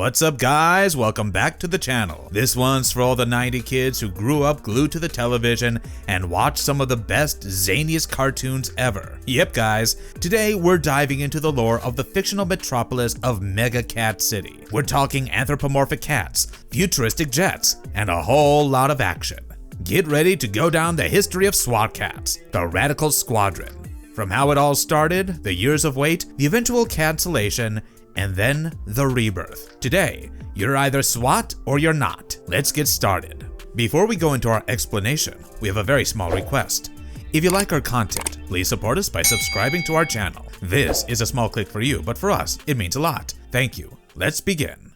What's up guys, welcome back to the channel. This one's for all the 90 kids who grew up glued to the television and watched some of the best, zaniest cartoons ever. Yep guys, today we're diving into the lore of the fictional metropolis of Megakat City. We're talking anthropomorphic cats, futuristic jets, and a whole lot of action. Get ready to go down the history of SWAT Kats, the Radical Squadron. From how it all started, the years of wait, the eventual cancellation, and then the rebirth. Today, you're either SWAT or you're not. Let's get started. Before we go into our explanation, we have a very small request. If you like our content, please support us by subscribing to our channel. This is a small click for you, but for us, it means a lot. Thank you. Let's begin.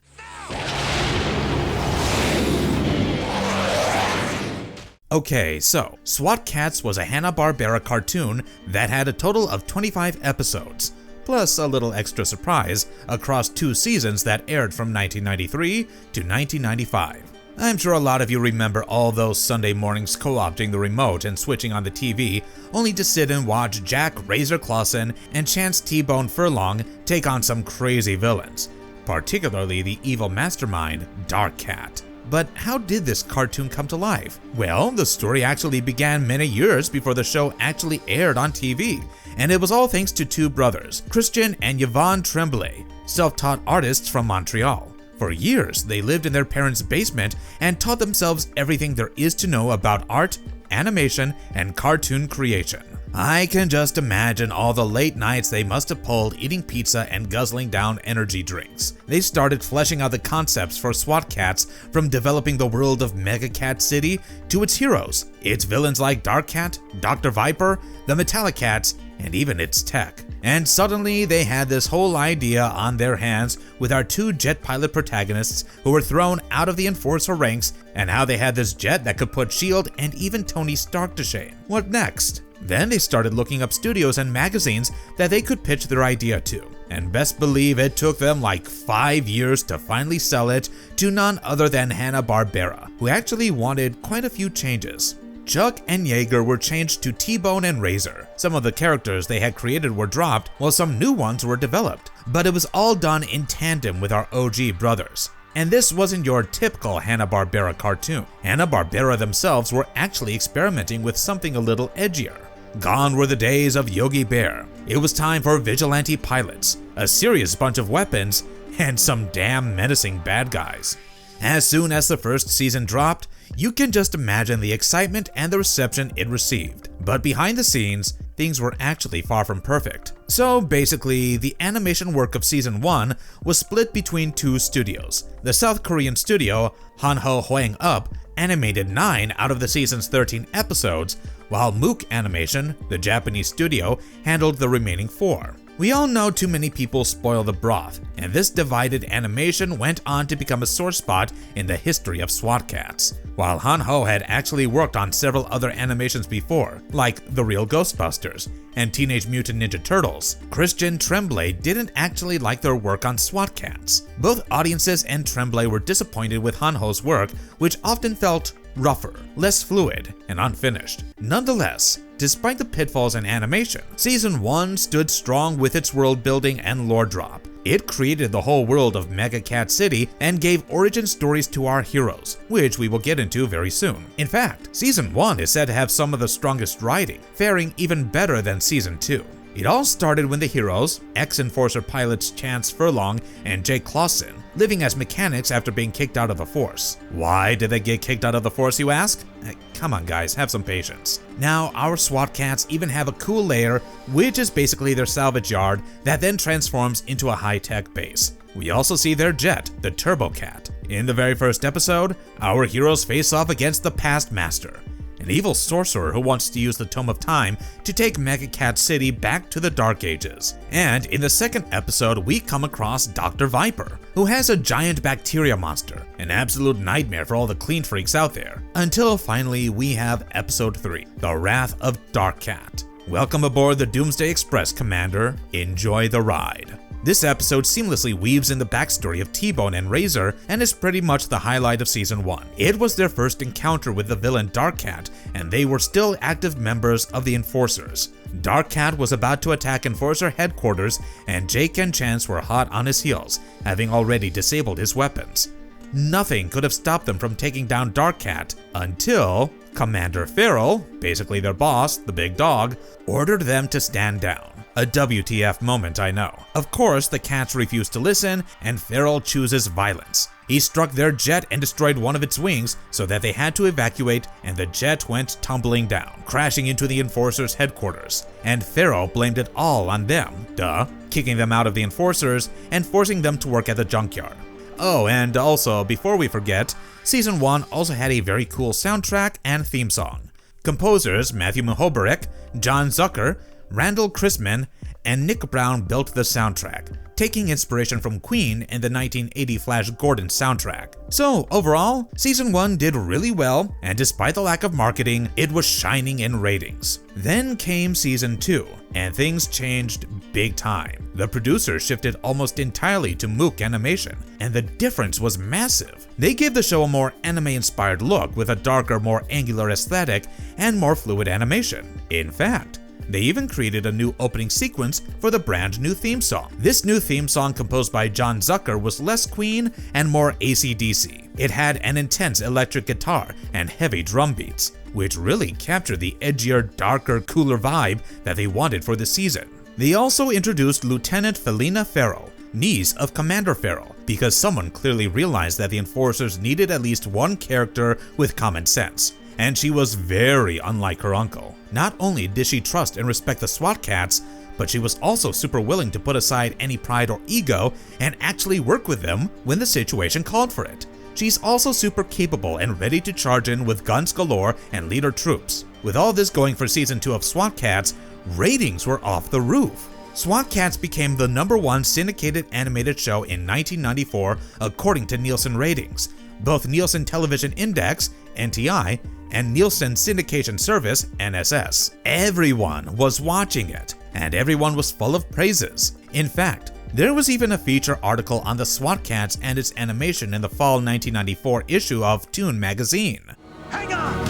Okay, so SWAT Kats was a Hanna-Barbera cartoon that had a total of 25 episodes, plus a little extra surprise across 2 seasons that aired from 1993 to 1995. I'm sure a lot of you remember all those Sunday mornings co-opting the remote and switching on the TV, only to sit and watch Jack Razor Clawson and Chance T-Bone Furlong take on some crazy villains, particularly the evil mastermind, Dark Cat. But how did this cartoon come to life? Well, the story actually began many years before the show actually aired on TV, and it was all thanks to 2 brothers, Christian and Yvonne Tremblay, self-taught artists from Montreal. For years, they lived in their parents' basement and taught themselves everything there is to know about art, animation, and cartoon creation. I can just imagine all the late nights they must have pulled eating pizza and guzzling down energy drinks. They started fleshing out the concepts for SWAT Kats, from developing the world of Megakat City to its heroes, its villains like Dark Cat, Dr. Viper, the Metallic Cats, and even its tech. And suddenly they had this whole idea on their hands with our 2 jet pilot protagonists who were thrown out of the Enforcer ranks, and how they had this jet that could put S.W.A.T and even Tony Stark to shame. What next? Then they started looking up studios and magazines that they could pitch their idea to, and best believe it took them like 5 years to finally sell it to none other than Hanna-Barbera, who actually wanted quite a few changes. Chuck and Yeager were changed to T-Bone and Razor. Some of the characters they had created were dropped, while some new ones were developed, but it was all done in tandem with our OG brothers. And this wasn't your typical Hanna-Barbera cartoon. Hanna-Barbera themselves were actually experimenting with something a little edgier. Gone were the days of Yogi Bear. It was time for vigilante pilots, a serious bunch of weapons, and some damn menacing bad guys. As soon as the first season dropped, you can just imagine the excitement and the reception it received. But behind the scenes, things were actually far from perfect. So basically, the animation work of season 1 was split between 2 studios. The South Korean studio, Hanho Hoang Up, animated 9 out of the season's 13 episodes, while Mook Animation, the Japanese studio, handled the remaining 4. We all know too many people spoil the broth, and this divided animation went on to become a sore spot in the history of SWAT Kats. While Hanho had actually worked on several other animations before, like The Real Ghostbusters and Teenage Mutant Ninja Turtles, Christian Tremblay didn't actually like their work on SWAT Kats. Both audiences and Tremblay were disappointed with Hanho's work, which often felt rougher, less fluid, and unfinished. Nonetheless, despite the pitfalls in animation, Season 1 stood strong with its world building and lore drop. It created the whole world of Megakat City and gave origin stories to our heroes, which we will get into very soon. In fact, Season 1 is said to have some of the strongest writing, faring even better than Season 2. It all started when the heroes, ex-Enforcer pilots Chance Furlong and Jake Clawson, living as mechanics after being kicked out of the Force. Why did they get kicked out of the Force, you ask? Come on guys, have some patience. Now, our SWAT Kats even have a cool lair, which is basically their salvage yard that then transforms into a high-tech base. We also see their jet, the Turbo Cat. In the very first episode, our heroes face off against the Past Master, an evil sorcerer who wants to use the Tome of Time to take Megakat City back to the Dark Ages. And in the second episode, we come across Dr. Viper, who has a giant bacteria monster, an absolute nightmare for all the clean freaks out there. Until finally we have episode 3, The Wrath of Dark Cat. Welcome aboard the Doomsday Express, Commander. Enjoy the ride. This episode seamlessly weaves in the backstory of T-Bone and Razor and is pretty much the highlight of Season 1. It was their first encounter with the villain Dark Cat, and they were still active members of the Enforcers. Dark Cat was about to attack Enforcer headquarters, and Jake and Chance were hot on his heels, having already disabled his weapons. Nothing could have stopped them from taking down Dark Cat until Commander Farrell, basically their boss, the big dog, ordered them to stand down. A WTF moment, I know. Of course, the cats refused to listen, and Farrell chooses violence. He struck their jet and destroyed one of its wings so that they had to evacuate, and the jet went tumbling down, crashing into the Enforcers' headquarters. And Farrell blamed it all on them, duh, kicking them out of the Enforcers and forcing them to work at the junkyard. Oh, and also, before we forget, Season 1 also had a very cool soundtrack and theme song. Composers Matthew Muhoberic, John Zucker, Randall Chrisman, and Nick Brown built the soundtrack, taking inspiration from Queen and the 1980 Flash Gordon soundtrack. So overall, Season 1 did really well, and despite the lack of marketing, it was shining in ratings. Then came Season 2, and things changed big time. The producers shifted almost entirely to Mook animation, and the difference was massive. They gave the show a more anime-inspired look with a darker, more angular aesthetic and more fluid animation. In fact, they even created a new opening sequence for the brand new theme song. This new theme song, composed by John Zucker, was less Queen and more AC/DC. It had an intense electric guitar and heavy drum beats, which really captured the edgier, darker, cooler vibe that they wanted for the season. They also introduced Lieutenant Felina Farrell, niece of Commander Farrell, because someone clearly realized that the Enforcers needed at least one character with common sense, and she was very unlike her uncle. Not only did she trust and respect the SWAT Kats, but she was also super willing to put aside any pride or ego and actually work with them when the situation called for it. She's also super capable and ready to charge in with guns galore and lead her troops. With all this going for Season 2 of SWAT Kats, ratings were off the roof. SWAT Kats became the #1 syndicated animated show in 1994 according to Nielsen ratings. Both Nielsen Television Index, NTI, and Nielsen Syndication Service, NSS. Everyone was watching it, and everyone was full of praises. In fact, there was even a feature article on the SWAT Kats and its animation in the fall 1994 issue of Toon magazine. Hang on!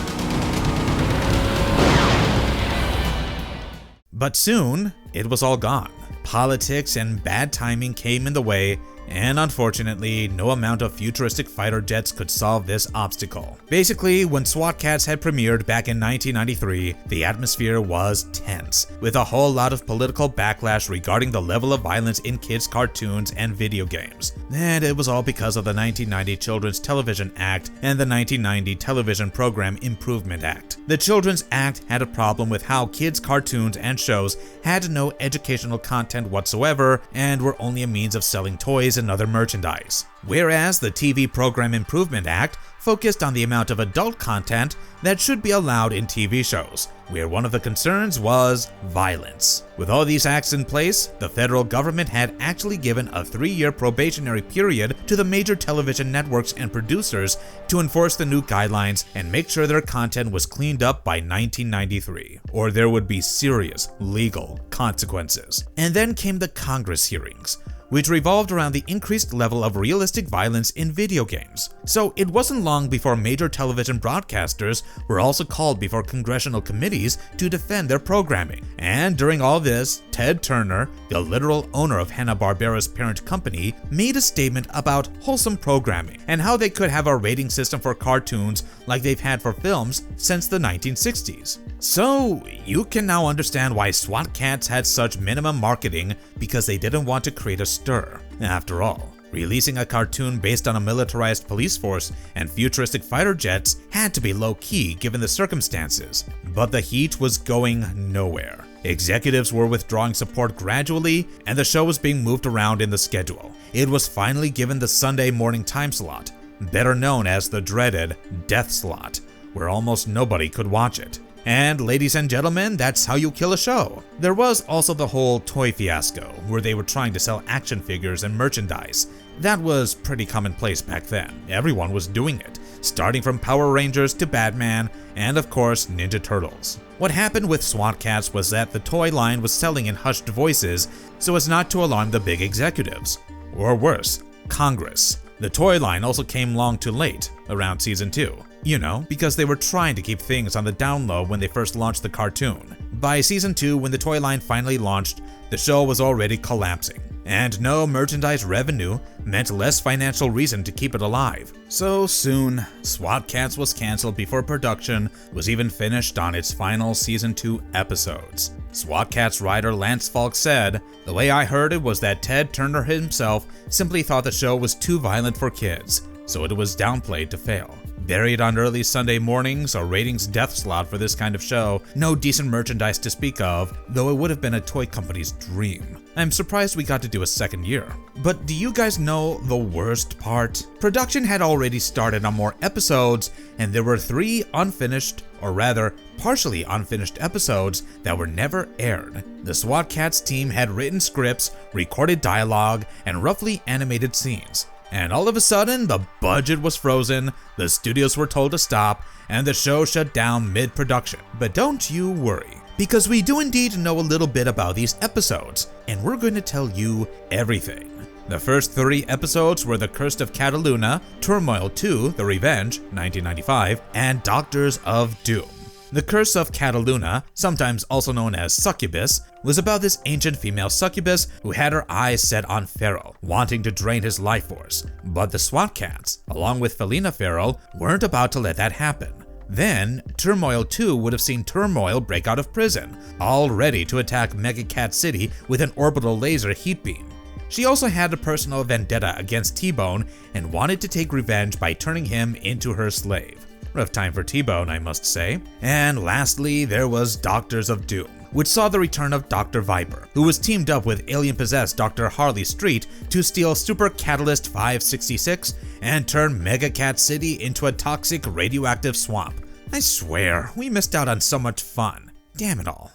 But soon, it was all gone. Politics and bad timing came in the way, and unfortunately, no amount of futuristic fighter jets could solve this obstacle. Basically, when SWAT Kats had premiered back in 1993, the atmosphere was tense, with a whole lot of political backlash regarding the level of violence in kids' cartoons and video games. And it was all because of the 1990 Children's Television Act and the 1990 Television Program Improvement Act. The Children's Act had a problem with how kids' cartoons and shows had no educational content whatsoever and were only a means of selling toys and other merchandise, whereas the TV Program Improvement Act focused on the amount of adult content that should be allowed in TV shows, where one of the concerns was violence. With all these acts in place, the federal government had actually given a 3-year probationary period to the major television networks and producers to enforce the new guidelines and make sure their content was cleaned up by 1993, or there would be serious legal consequences. And then came the Congress hearings, which revolved around the increased level of realistic violence in video games. So it wasn't long before major television broadcasters were also called before congressional committees to defend their programming. And during all this, Ted Turner, the literal owner of Hanna-Barbera's parent company, made a statement about wholesome programming and how they could have a rating system for cartoons like they've had for films since the 1960s. So you can now understand why SWAT Kats had such minimum marketing, because they didn't want to create a stir. After all, releasing a cartoon based on a militarized police force and futuristic fighter jets had to be low-key given the circumstances. But the heat was going nowhere. Executives were withdrawing support gradually, and the show was being moved around in the schedule. It was finally given the Sunday morning time slot, better known as the dreaded death slot, where almost nobody could watch it. And ladies and gentlemen, that's how you kill a show. There was also the whole toy fiasco, where they were trying to sell action figures and merchandise. That was pretty commonplace back then. Everyone was doing it. starting from Power Rangers to Batman, and of course Ninja Turtles. What happened with SWAT Kats was that the toy line was selling in hushed voices so as not to alarm the big executives. Or worse, Congress. The toy line also came long too late, around season 2. You know, because they were trying to keep things on the down low when they first launched the cartoon. By season 2, when the toy line finally launched, the show was already collapsing. And no merchandise revenue meant less financial reason to keep it alive. So soon, SWAT Kats was cancelled before production was even finished on its final season 2 episodes. SWAT Kats writer Lance Falk said, "The way I heard it was that Ted Turner himself simply thought the show was too violent for kids, so it was downplayed to fail. Buried on early Sunday mornings, a ratings death slot for this kind of show, no decent merchandise to speak of, though it would have been a toy company's dream. I'm surprised we got to do a second year." But do you guys know the worst part? Production had already started on more episodes, and there were 3 unfinished, or rather, partially unfinished episodes that were never aired. The SWAT Kats team had written scripts, recorded dialogue, and roughly animated scenes. And all of a sudden, the budget was frozen, the studios were told to stop, and the show shut down mid-production. But don't you worry, because we do indeed know a little bit about these episodes, and we're going to tell you everything. The first 3 episodes were The Curse of Cataluna, Turmoil 2, The Revenge, 1995, and Doctors of Doom. The Curse of Cataluna, sometimes also known as Succubus, was about this ancient female succubus who had her eyes set on Farrell, wanting to drain his life force. But the SWAT Kats, along with Felina Farrell, weren't about to let that happen. Then, Turmoil 2 would have seen Turmoil break out of prison, all ready to attack Megakat City with an orbital laser heat beam. She also had a personal vendetta against T-Bone and wanted to take revenge by turning him into her slave. Rough time for T-Bone, I must say. And lastly, there was Doctors of Doom, which saw the return of Dr. Viper, who was teamed up with alien-possessed Dr. Harley Street to steal Super Catalyst 566 and turn Megakat City into a toxic radioactive swamp. I swear, we missed out on so much fun. Damn it all.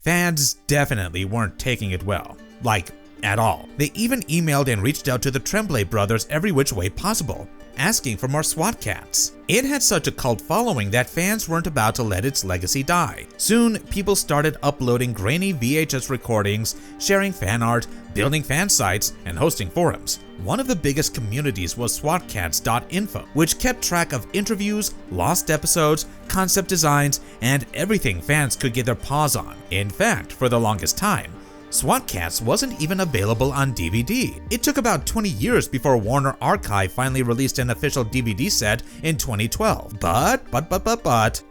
Fans definitely weren't taking it well. Like, at all. They even emailed and reached out to the Tremblay brothers every which way possible, asking for more SWAT Kats. It had such a cult following that fans weren't about to let its legacy die. Soon, people started uploading grainy VHS recordings, sharing fan art, building fan sites, and hosting forums. One of the biggest communities was SWATkats.info, which kept track of interviews, lost episodes, concept designs, and everything fans could get their paws on. In fact, for the longest time, SWAT Kats wasn't even available on DVD. It took about 20 years before Warner Archive finally released an official DVD set in 2012. But,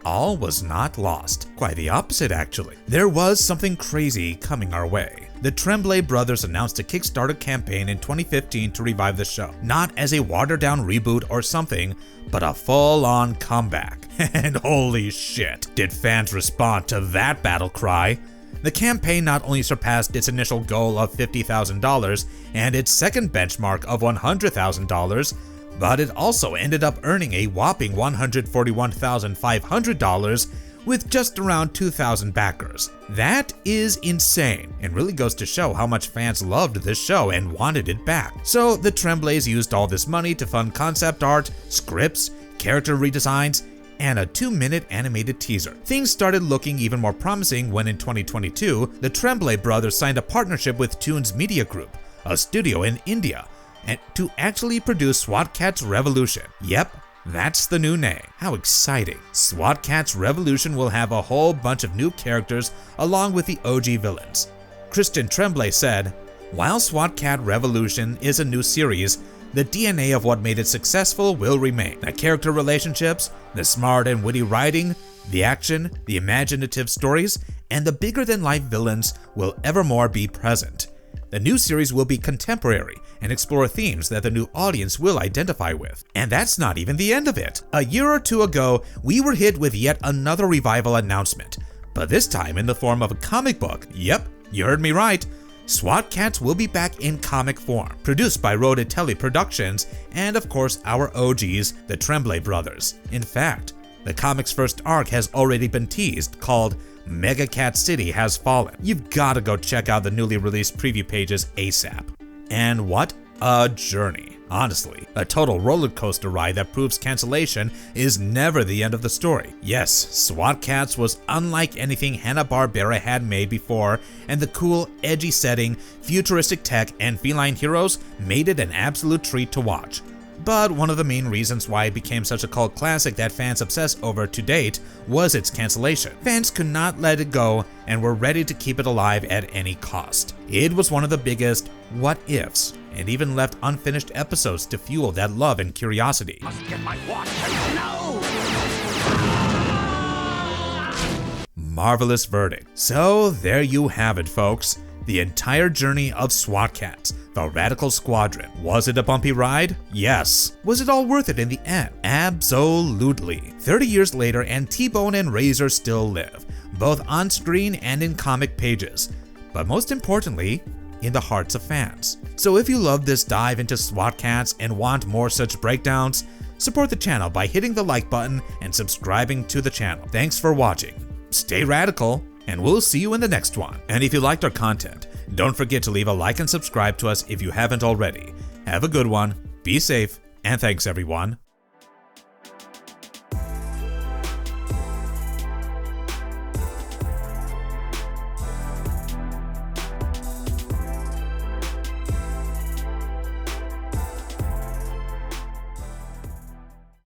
all was not lost. Quite the opposite, actually. There was something crazy coming our way. The Tremblay brothers announced a Kickstarter campaign in 2015 to revive the show, not as a watered-down reboot or something, but a full-on comeback. And holy shit, did fans respond to that battle cry? The campaign not only surpassed its initial goal of $50,000 and its second benchmark of $100,000, but it also ended up earning a whopping $141,500 with just around 2,000 backers. That is insane, and really goes to show how much fans loved this show and wanted it back. So the Tremblays used all this money to fund concept art, scripts, character redesigns, and a 2-minute animated teaser. Things started looking even more promising when in 2022, the Tremblay brothers signed a partnership with Toons Media Group, a studio in India, and to actually produce SWAT Kats Revolution. Yep, that's the new name. How exciting. SWAT Kats Revolution will have a whole bunch of new characters along with the OG villains. Kristen Tremblay said, "While SWAT Kat Revolution is a new series, the DNA of what made it successful will remain. The character relationships, the smart and witty writing, the action, the imaginative stories, and the bigger-than-life villains will evermore be present. The new series will be contemporary and explore themes that the new audience will identify with." And that's not even the end of it. A year or two ago, we were hit with yet another revival announcement, but this time in the form of a comic book. Yep, you heard me right. SWAT Kats will be back in comic form, produced by Rodatelli Productions and of course our OGs, the Tremblay brothers. In fact, the comic's first arc has already been teased, called Megakat City Has Fallen. You've gotta go check out the newly released preview pages ASAP. And what a journey. Honestly, a total roller coaster ride that proves cancellation is never the end of the story. Yes, SWAT Kats was unlike anything Hanna-Barbera had made before, and the cool, edgy setting, futuristic tech, and feline heroes made it an absolute treat to watch. But one of the main reasons why it became such a cult classic that fans obsess over to date was its cancellation. Fans could not let it go and were ready to keep it alive at any cost. It was one of the biggest what ifs, and even left unfinished episodes to fuel that love and curiosity. Must get my watch. No! Marvelous verdict. So there you have it, folks. The entire journey of SWAT Kats, the Radical Squadron. Was it a bumpy ride? Yes. Was it all worth it in the end? Absolutely. 30 years later, and T-Bone and Razor still live, both on screen and in comic pages, but most importantly, in the hearts of fans. So if you love this dive into SWAT Kats and want more such breakdowns, support the channel by hitting the like button and subscribing to the channel. Thanks for watching. Stay radical, and we'll see you in the next one. And if you liked our content, don't forget to leave a like and subscribe to us if you haven't already. Have a good one, be safe, and thanks everyone.